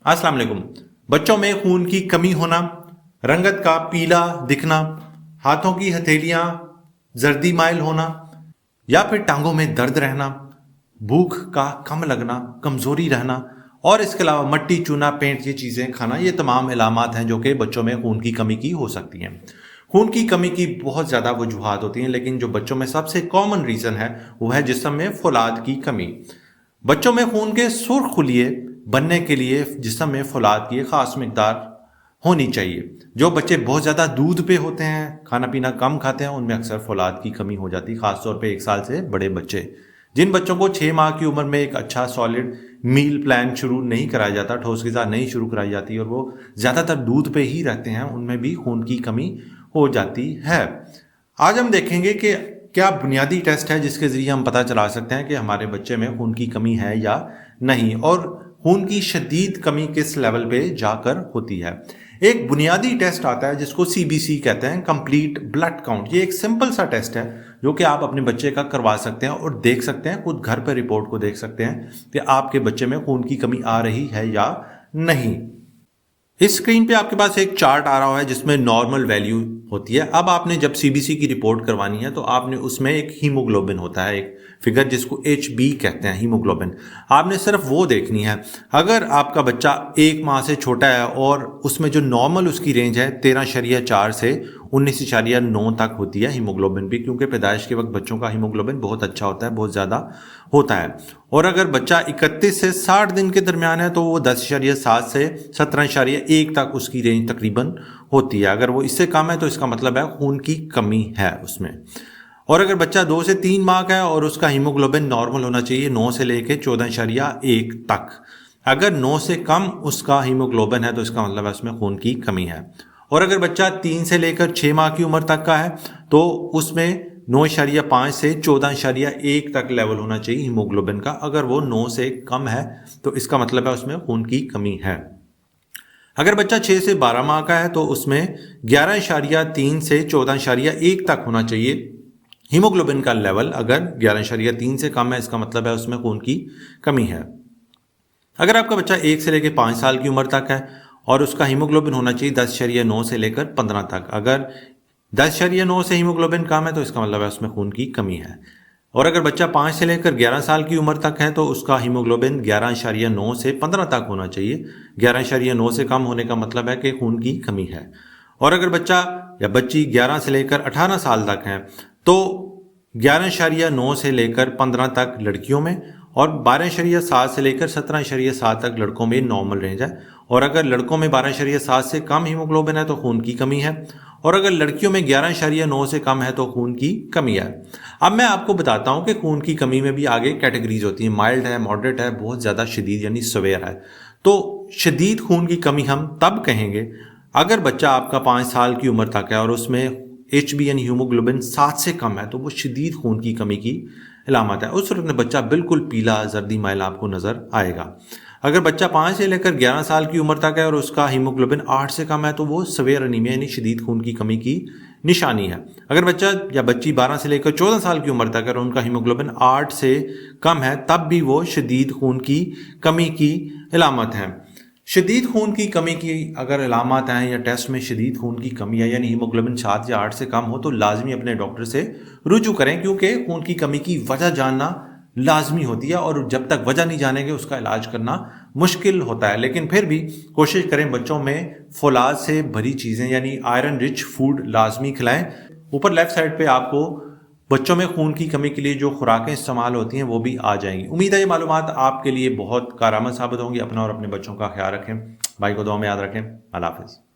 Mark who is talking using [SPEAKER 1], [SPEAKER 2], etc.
[SPEAKER 1] अस्सलाम वालेकुम। बच्चों में खून की कमी होना, रंगत का पीला दिखना, हाथों की हथेलियां जर्दी माइल होना या फिर टांगों में दर्द रहना, भूख का कम लगना, कमजोरी रहना और इसके अलावा मट्टी चूना पेंट ये चीज़ें खाना, ये तमाम इलामात हैं जो कि बच्चों में खून की कमी की हो सकती हैं। खून की कमी की बहुत ज़्यादा वजूहात होती हैं, लेकिन जो बच्चों में सबसे कॉमन रीज़न है वो है जिस्म में फौलाद की कमी। बच्चों में खून के सुर्ख खुलिए बनने के लिए जिस्म में फौलाद की एक खास मिकदार होनी चाहिए। जो बच्चे बहुत ज़्यादा दूध पे होते हैं, खाना पीना कम खाते हैं, उनमें अक्सर फौलाद की कमी हो जाती है, ख़ासतौर पे 1 साल से बड़े बच्चे। जिन बच्चों को 6 माह की उम्र में एक अच्छा सॉलिड मील प्लान शुरू नहीं कराया जाता, ठोस ग़िज़ा नहीं शुरू कराई जाती और वो ज़्यादातर दूध पे ही रहते हैं, उनमें भी खून की कमी हो जाती है। आज हम देखेंगे कि क्या बुनियादी टेस्ट है जिसके ज़रिए हम पता चला सकते हैं कि हमारे बच्चे में खून की कमी है या नहीं, और खून की शदीद कमी किस लेवल पे जाकर होती है। एक बुनियादी टेस्ट आता है जिसको CBC कहते हैं, कंप्लीट ब्लड काउंट। ये एक सिंपल सा टेस्ट है जो कि आप अपने बच्चे का करवा सकते हैं और देख सकते हैं, खुद घर पर रिपोर्ट को देख सकते हैं कि आपके बच्चे में खून की कमी आ रही है या नहीं। इस स्क्रीन पे आपके पास एक चार्ट आ रहा है जिसमें नॉर्मल वैल्यू होती है। अब आपने जब CBC की रिपोर्ट करवानी है तो आपने उसमें एक हीमोग्लोबिन होता है, एक फिगर जिसको HB कहते हैं, हीमोग्लोबिन। आपने सिर्फ वो देखनी है। अगर आपका बच्चा 1 माह से छोटा है और उसमें जो नॉर्मल उसकी रेंज है 13.4 से 19.9 तक होती है हीमोग्लोबिन भी, क्योंकि पैदाइश के वक्त बच्चों का हीमोग्लोबिन बहुत अच्छा होता है, बहुत ज़्यादा होता है। और अगर बच्चा 31 से 60 दिन के दरमियान है तो वो 10.7 से 17.1 तक उसकी रेंज तकरीबन होती है। अगर वो इससे कम है तो इसका मतलब है खून की कमी है उसमें। और अगर बच्चा 2 से 3 माह का है और उसका हीमोग्लोबिन नॉर्मल होना चाहिए 9 से लेकर 14.1 तक। अगर 9 से कम उसका हीमोग्लोबिन है तो इसका मतलब है उसमें खून की कमी है। और अगर बच्चा 3 से लेकर 6 माह की उम्र तक का है तो उसमें 9.5 से 14.1 तक लेवल होना चाहिए हीमोग्लोबिन का। अगर वो 9 से कम है तो इसका मतलब है उसमें खून की कमी है। अगर बच्चा 6 से 12 माह का है तो उसमें 11.3 से 14.1 तक होना चाहिए हीमोग्लोबिन का लेवल। अगर 11.3 से कम है इसका मतलब है उसमें खून की कमी है। अगर आपका बच्चा 1 से लेकर 5 साल की उम्र तक है और उसका हीमोग्लोबिन होना चाहिए 10.9 से लेकर 15 तक। अगर 10.9 से हीमोग्लोबिन कम है तो इसका मतलब है उसमें खून की कमी है। और अगर बच्चा 5 से लेकर 11 साल की उम्र तक है तो उसका हीमोग्लोबिन 11.9 से 15 तक होना चाहिए। 11.9 से कम होने का मतलब है कि खून की कमी है। और अगर बच्चा या बच्ची 11 से लेकर 18 साल तक है तो 11.9 से लेकर 15 तक लड़कियों में और 12.7 से लेकर 17.7 तक लड़कों में नॉर्मल रेंज है। और अगर लड़कों में 12.7 से कम हीमोग्लोबिन है तो खून की कमी है। और अगर लड़कियों में 11.9 से कम है तो खून की कमी है। अब मैं आपको बताता हूं कि खून की कमी में भी आगे कैटेगरीज होती हैं, माइल्ड है, मॉडरेट है, बहुत ज़्यादा शदीद यानी सवेयर है। तो शदीद खून की कमी हम तब कहेंगे अगर बच्चा आपका 5 साल की उम्र तक है और उसमें HB यानी हीमोग्लोबिन 7 से कम है तो वो शदीद खून की कमी की अलामत है। उस सूरत में बच्चा बिल्कुल पीला जर्दी माइल आपको नज़र आएगा। अगर बच्चा 5 से लेकर 11 साल की उम्र तक है और उसका हीमोग्लोबिन 8 से कम है तो वो सवेयर एनीमिया यानी शदीद खून की कमी की निशानी है। अगर बच्चा या बच्ची 12 से लेकर 14 साल की उम्र तक है और उनका हीमोग्लोबिन 8 से कम है तब भी वो शदीद खून की कमी की अलामत है। शदीद खून की कमी की अगर अलामत हैं या टेस्ट में शदीद खून की कमी है यानी हीमोग्लोबिन 7 या 8 से कम हो तो लाजमी अपने डॉक्टर से रुजू करें, क्योंकि खून की कमी की वजह जानना लाजमी होती है और जब तक वजह नहीं जानेंगे उसका इलाज करना मुश्किल होता है। लेकिन फिर भी कोशिश करें बच्चों में फौलाद से भरी चीज़ें यानी आयरन रिच फूड लाजमी खिलाएं। ऊपर लेफ्ट साइड पे आपको बच्चों में खून की कमी के लिए जो खुराकें इस्तेमाल होती हैं वो भी आ जाएंगी। उम्मीद है ये मालूमात आपके लिए बहुत कारआमद साबित होंगी। अपना और अपने बच्चों का ख्याल रखें। भाई को दुआ में याद रखें। अल्लाह हाफिज़।